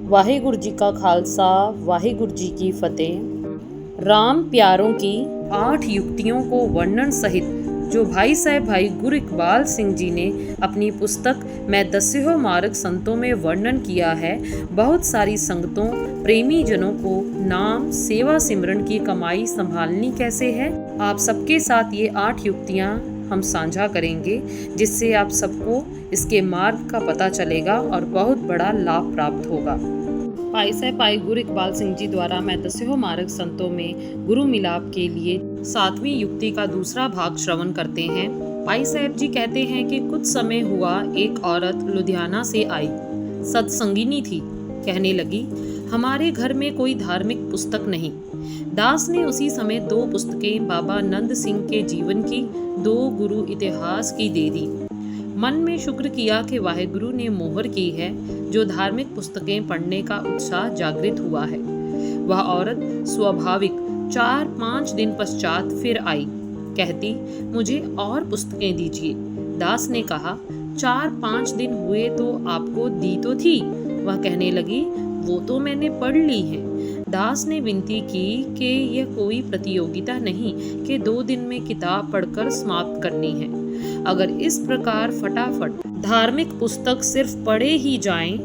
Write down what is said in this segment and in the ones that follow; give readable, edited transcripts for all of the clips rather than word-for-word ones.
वाहिगुरु जी का खालसा, वाहिगुरु जी की फतेह। राम प्यारों की 8 युक्तियों को वर्णन सहित जो भाई साहब भाई गुरु इकबाल सिंह जी ने अपनी पुस्तक मैं दस्यो मार्ग संतों में वर्णन किया है, बहुत सारी संगतों प्रेमी जनों को नाम सेवा सिमरन की कमाई संभालनी कैसे है, आप सबके साथ ये 8 युक्तियाँ हम साझा करेंगे, जिससे आप सबको इसके मार्ग का पता चलेगा और बहुत बड़ा लाभ प्राप्त होगा। भाई साहब भाई गुरु इकबाल सिंह जी द्वारा मैं दस्यो मार्ग संतों में गुरु मिलाप के लिए 7वीं युक्ति का दूसरा भाग श्रवण करते हैं। भाई साहब जी कहते हैं कि कुछ समय हुआ, एक औरत लुधियाना से आई, सत्संगिनी थी। कहने लगी, हमारे घर में कोई धार्मिक पुस्तक नहीं। दास ने उसी समय 2 पुस्तकें बाबा नंद सिंह के जीवन की, 2 गुरु इतिहास की दे दी। मन में शुक्र किया कि वाहिगुरु ने मोहर की है, जो धार्मिक पुस्तकें पढ़ने का उत्साह जागृत हुआ है। वह औरत स्वाभाविक 4-5 दिन पश्चात फिर आई, कहती, मुझे और पुस्तकें दीजिए। दास ने कहा, 4-5 दिन हुए तो आपको दी तो थी। वह कहने लगी, वो तो मैंने पढ़ ली है। दास ने विनती की कि यह कोई प्रतियोगिता नहीं कि 2 दिन में किताब पढ़कर समाप्त करनी है। अगर इस प्रकार फटाफट धार्मिक पुस्तक सिर्फ पढ़े ही जाएं,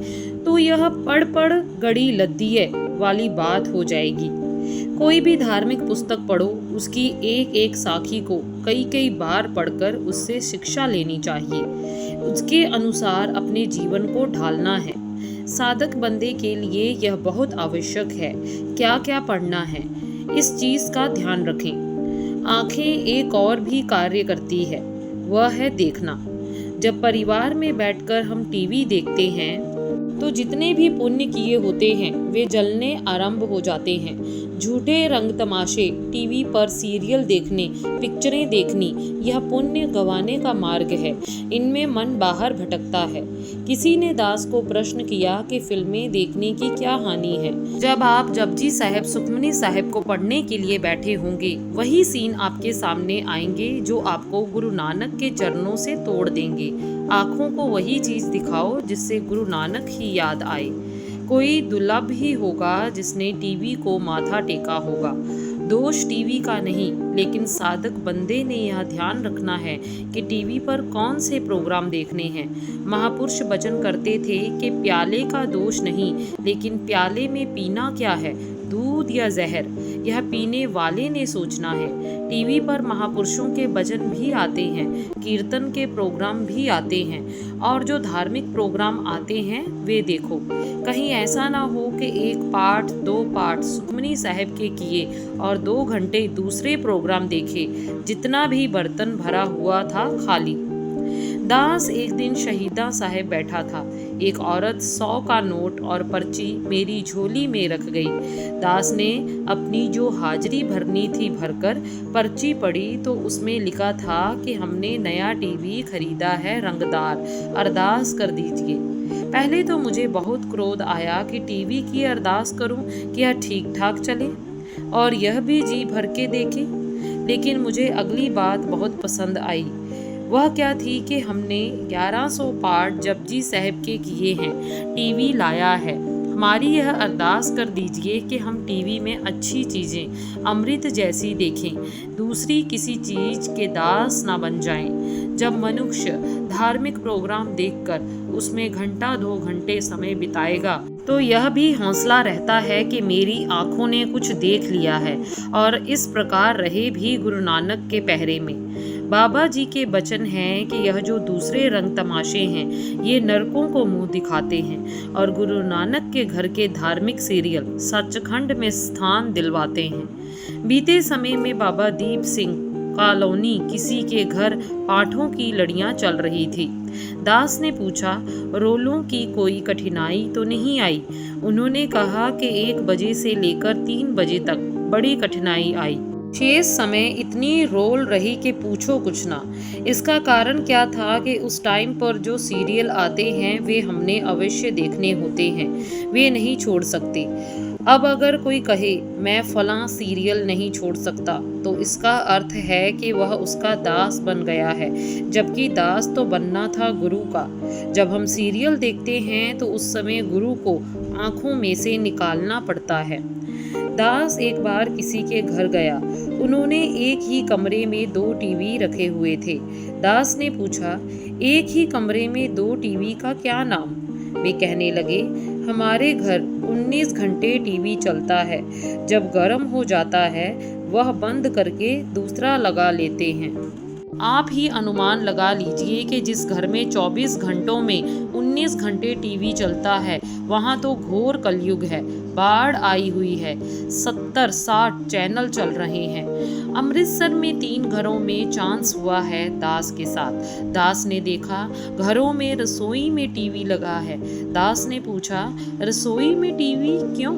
तो यह पढ़ गड़ी लद्दिए वाली बात हो जाएगी। कोई भी धार्मिक पुस्तक पढ़ो, उसकी एक एक साखी को कई बार पढ़कर उससे शिक्षा लेनी चाहिए, उसके अनुसार अपने जीवन को ढालना है। साधक बंदे के लिए यह बहुत आवश्यक है। क्या क्या पढ़ना है, इस चीज का ध्यान रखें। आंखें एक और भी कार्य करती है, वह है देखना। जब परिवार में बैठकर हम टीवी देखते हैं तो जितने भी पुण्य किए होते हैं वे जलने आरंभ हो जाते हैं। झूठे रंग तमाशे, टीवी पर सीरियल देखने, पिक्चरें देखनी, यह पुण्य गंवाने का मार्ग है। इनमें मन बाहर भटकता है। किसी ने दास को प्रश्न किया कि फिल्में देखने की क्या हानि है। जब आप जपजी साहब सुखमनी साहब को पढ़ने के लिए बैठे होंगे, वही सीन आपके सामने आएंगे जो आपको गुरु नानक के चरणों से तोड़ देंगे। आँखों को वही चीज दिखाओ जिससे गुरु नानक ही याद आए। कोई दुर्लभ ही होगा जिसने टीवी को माथा टेका होगा। दोष टीवी का नहीं, लेकिन साधक बंदे ने यह ध्यान रखना है कि टीवी पर कौन से प्रोग्राम देखने हैं। महापुरुष वचन करते थे कि प्याले का दोष नहीं, लेकिन प्याले में पीना क्या है, दूध या जहर, यह पीने वाले ने सोचना है। टीवी पर महापुरुषों के भजन भी आते हैं, कीर्तन के प्रोग्राम भी आते हैं, और जो धार्मिक प्रोग्राम आते हैं वे देखो। कहीं ऐसा ना हो कि 1 पाठ 2 पाठ सुखमनी साहब के किए और 2 घंटे दूसरे प्रोग्राम देखे। जितना भी बर्तन भरा हुआ था खाली। दास एक दिन शहीदा साहब बैठा था। एक औरत 100 का नोट और पर्ची मेरी झोली में रख गई। दास ने अपनी जो हाजिरी भरनी थी भरकर पर्ची पढ़ी तो उसमें लिखा था कि हमने नया टीवी खरीदा है रंगदार, अरदास कर दीजिए। पहले तो मुझे बहुत क्रोध आया कि टीवी की अरदास करूं कि यह ठीक ठाक चले और यह भी जी भर के देखे। लेकिन मुझे अगली बात बहुत पसंद आई। वह क्या थी कि हमने 1100 पाठ जपजी साहब के किए हैं, टीवी लाया है। हमारी यह अरदास कर दीजिए कि हम टीवी में अच्छी चीज़ें अमृत जैसी देखें, दूसरी किसी चीज़ के दास ना बन जाएं। जब मनुष्य धार्मिक प्रोग्राम देखकर उसमें घंटा 2 घंटे समय बिताएगा तो यह भी हौसला रहता है कि मेरी आँखों ने कुछ देख लिया है, और इस प्रकार रहे भी गुरु नानक के पहरे में। बाबा जी के वचन हैं कि यह जो दूसरे रंग तमाशे हैं ये नरकों को मुंह दिखाते हैं, और गुरु नानक के घर के धार्मिक सीरियल सचखंड में स्थान दिलवाते हैं। बीते समय में बाबा दीप सिंह कॉलोनी किसी के घर पाठों की लड़ियां चल रही थी। दास ने पूछा, रोलों की कोई कठिनाई तो नहीं आई? उन्होंने कहा कि 1 बजे से लेकर 3 बजे तक बड़ी कठिनाई आई। शेष समय इतनी रोल रही कि पूछो कुछ ना। इसका कारण क्या था कि उस टाइम पर जो सीरियल आते हैं वे हमने अवश्य देखने होते हैं, वे नहीं छोड़ सकते। अब अगर कोई कहे मैं फलां सीरियल नहीं छोड़ सकता, तो इसका अर्थ है कि वह उसका दास बन गया है, जबकि दास तो बनना था गुरु का। जब हम सीरियल देखते हैं तो उस समय गुरु को आंखों में से निकालना पड़ता है। दास एक बार किसी के घर गया। उन्होंने एक ही कमरे में 2 टीवी रखे हुए थे। दास ने पूछा, एक ही कमरे में 2 टीवी का क्या नाम? वे कहने लगे, हमारे घर 19 घंटे टीवी चलता है। जब गर्म हो जाता है वह बंद करके दूसरा लगा लेते हैं। आप ही अनुमान लगा लीजिए कि जिस घर में 24 घंटों में 19 घंटे टीवी चलता है वहाँ तो घोर कलयुग है, बाढ़ आई हुई है, 70-60 चैनल चल रहे हैं। अमृतसर में 3 घरों में चांस हुआ है दास के साथ। दास ने देखा घरों में रसोई में टीवी लगा है। दास ने पूछा, रसोई में टीवी क्यों?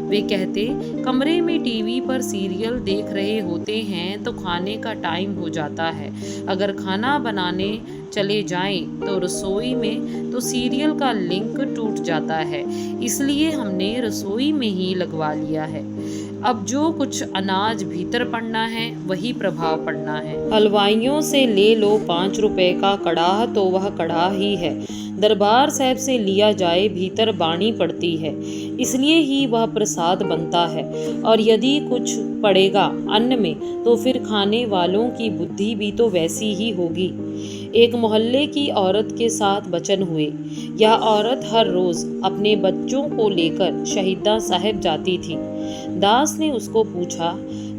वे कहते, कमरे में टीवी पर सीरियल देख रहे होते हैं तो खाने का टाइम हो जाता है। अगर खाना बनाने चले जाएं तो रसोई में तो सीरियल का लिंक टूट जाता है, इसलिए हमने रसोई में ही लगवा लिया है। अब जो कुछ अनाज भीतर पड़ना है वही प्रभाव पड़ना है। हलवाइयों से ले लो 5 रुपए का कड़ाह तो वह कड़ाह ही है। दरबार साहब से लिया जाए भीतर बाणी पड़ती है, इसलिए ही वह प्रसाद बनता है। और यदि कुछ पड़ेगा अन्न में तो फिर खाने वालों की बुद्धि भी तो वैसी ही होगी। एक मोहल्ले की औरत के साथ वचन हुए। यह औरत हर रोज अपने बच्चों को लेकर शहीदा साहब जाती थी। दास ने उसको पूछा,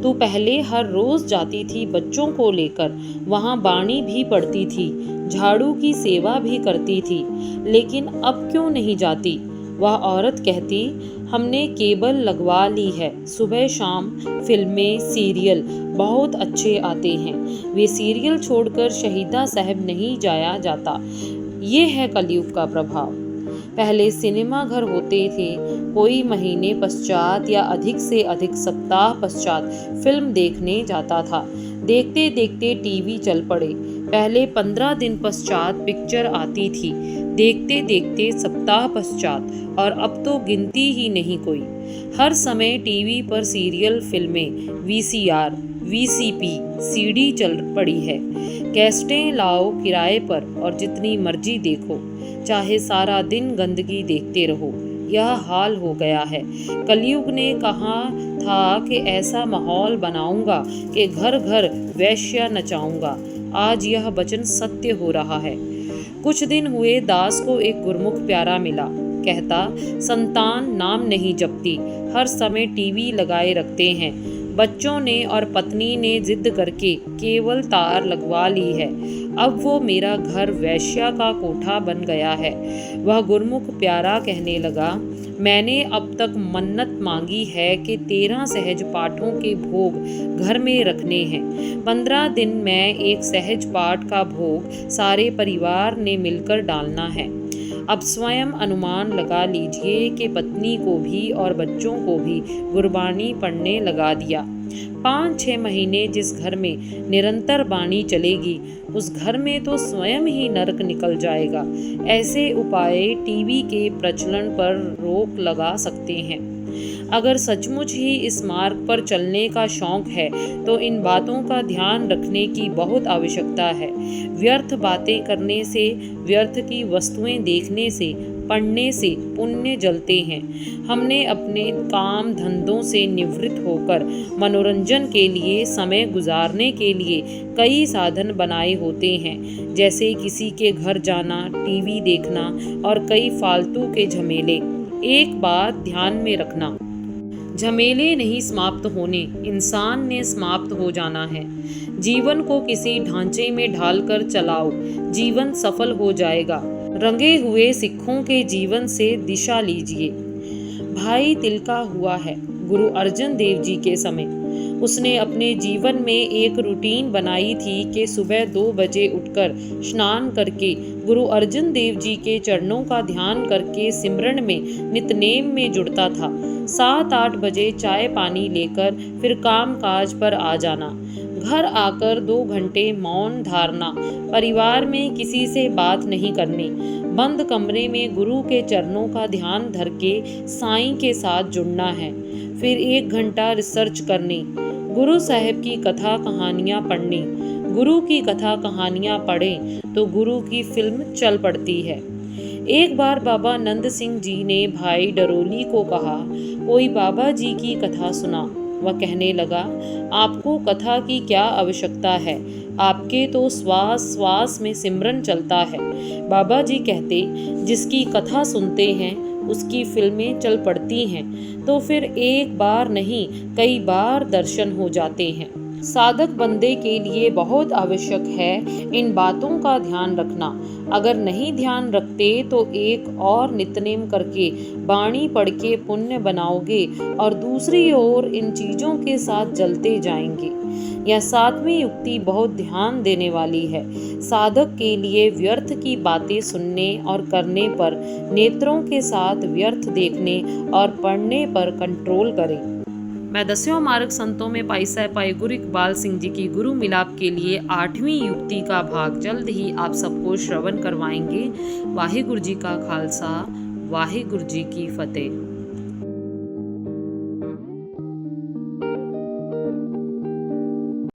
तू पहले हर रोज जाती थी बच्चों को लेकर, वहाँ बाणी भी पड़ती थी, झाड़ू की सेवा भी करती थी, लेकिन अब क्यों नहीं जाती? वह औरत कहती, हमने केबल लगवा ली है, सुबह शाम फिल्में सीरियल बहुत अच्छे आते हैं, वे सीरियल छोड़कर शहीदा साहब नहीं जाया जाता। ये है कलयुग का प्रभाव। पहले सिनेमा घर होते थे, कोई महीने पश्चात या अधिक से अधिक सप्ताह पश्चात फिल्म देखने जाता था। देखते देखते टीवी चल पड़े। पहले 15 दिन पश्चात पिक्चर आती थी, देखते देखते सप्ताह पश्चात, और अब तो गिनती ही नहीं कोई। हर समय टीवी पर सीरियल, फिल्में, वीसीआर, वीसीपी, सीडी चल पड़ी है। कैसेटें लाओ किराए पर और जितनी मर्जी देखो, चाहे सारा दिन गंदगी देखते रहो। यह हाल हो गया है। कलयुग ने कहा था कि ऐसा माहौल बनाऊंगा कि घर घर वैश्य नचाऊंगा। आज यह वचन सत्य हो रहा है। कुछ दिन हुए दास को एक गुरमुख प्यारा मिला। कहता, संतान नाम नहीं जपती, हर समय टीवी लगाए रखते हैं। बच्चों ने और पत्नी ने जिद करके केवल तार लगवा ली है। अब वो मेरा घर वैश्या का कोठा बन गया है। वह गुरमुख प्यारा कहने लगा, मैंने अब तक मन्नत मांगी है कि 13 सहज पाठों के भोग घर में रखने हैं। 15 दिन में एक सहज पाठ का भोग सारे परिवार ने मिलकर डालना है। अब स्वयं अनुमान लगा लीजिए कि पत्नी को भी और बच्चों को भी गुरबानी पढ़ने लगा दिया। 5-6 महीने जिस घर में निरंतर बाणी चलेगी, उस घर में तो स्वयं ही नरक निकल जाएगा। ऐसे उपाय टीवी के प्रचलन पर रोक लगा सकते हैं। अगर सचमुच ही इस मार्ग पर चलने का शौक है तो इन बातों का ध्यान रखने की बहुत आवश्यकता है। व्यर्थ बातें करने से, व्यर्थ की वस्तुएं देखने से, पढ़ने से पुण्य जलते हैं। हमने अपने काम धंधों से निवृत्त होकर मनोरंजन के लिए, समय गुजारने के लिए कई साधन बनाए होते हैं, जैसे किसी के घर जाना, टीवी देखना और कई फालतू के झमेले। एक बात ध्यान में रखना, झमेले नहीं समाप्त होने, इंसान ने समाप्त हो जाना है। जीवन को किसी ढांचे में ढालकर चलाओ, जीवन सफल हो जाएगा। रंगे हुए सिक्खों के जीवन से दिशा लीजिए। भाई तिलका हुआ है गुरु अर्जन देव जी के समय। उसने अपने जीवन में एक रूटीन बनाई थी कि सुबह 2 बजे उठकर स्नान करके गुरु अर्जन देव जी के चरणों का ध्यान करके सिमरन में, नितनेम में जुड़ता था। 7-8 बजे चाय पानी लेकर फिर काम काज पर आ जाना। घर आकर 2 घंटे मौन धारना, परिवार में किसी से बात नहीं करनी। बंद कमरे में गुरु के चरणों का ध्यान धर के साईं के साथ जुड़ना है। फिर 1 घंटा रिसर्च करनी, गुरु साहब की कथा कहानियाँ पढ़नी। गुरु की कथा कहानियाँ पढ़ें तो गुरु की फिल्म चल पड़ती है। एक बार बाबा नंद सिंह जी ने भाई डरोली को कहा, कोई बाबा जी की कथा सुना। वह कहने लगा, आपको कथा की क्या आवश्यकता है, आपके तो श्वास श्वास में सिमरन चलता है। बाबा जी कहते, जिसकी कथा सुनते हैं उसकी फिल्में चल पड़ती हैं, तो फिर एक बार नहीं कई बार दर्शन हो जाते हैं। साधक बंदे के लिए बहुत आवश्यक है इन बातों का ध्यान रखना। अगर नहीं ध्यान रखते तो एक और नित्यनेम करके बाणी पढ़ के पुण्य बनाओगे और दूसरी ओर इन चीज़ों के साथ जलते जाएंगे। यह 7वीं युक्ति बहुत ध्यान देने वाली है। साधक के लिए व्यर्थ की बातें सुनने और करने पर, नेत्रों के साथ व्यर्थ देखने और पढ़ने पर कंट्रोल करें। मैं 10वें मार्ग संतों में पाई साहब भाई गुरु इकबाल सिंह जी की गुरु मिलाप के लिए 8वीं युक्ति का भाग जल्द ही आप सबको श्रवण करवाएंगे। वाहिगुरु जी का खालसा, वाहिगुरु जी की फतेह।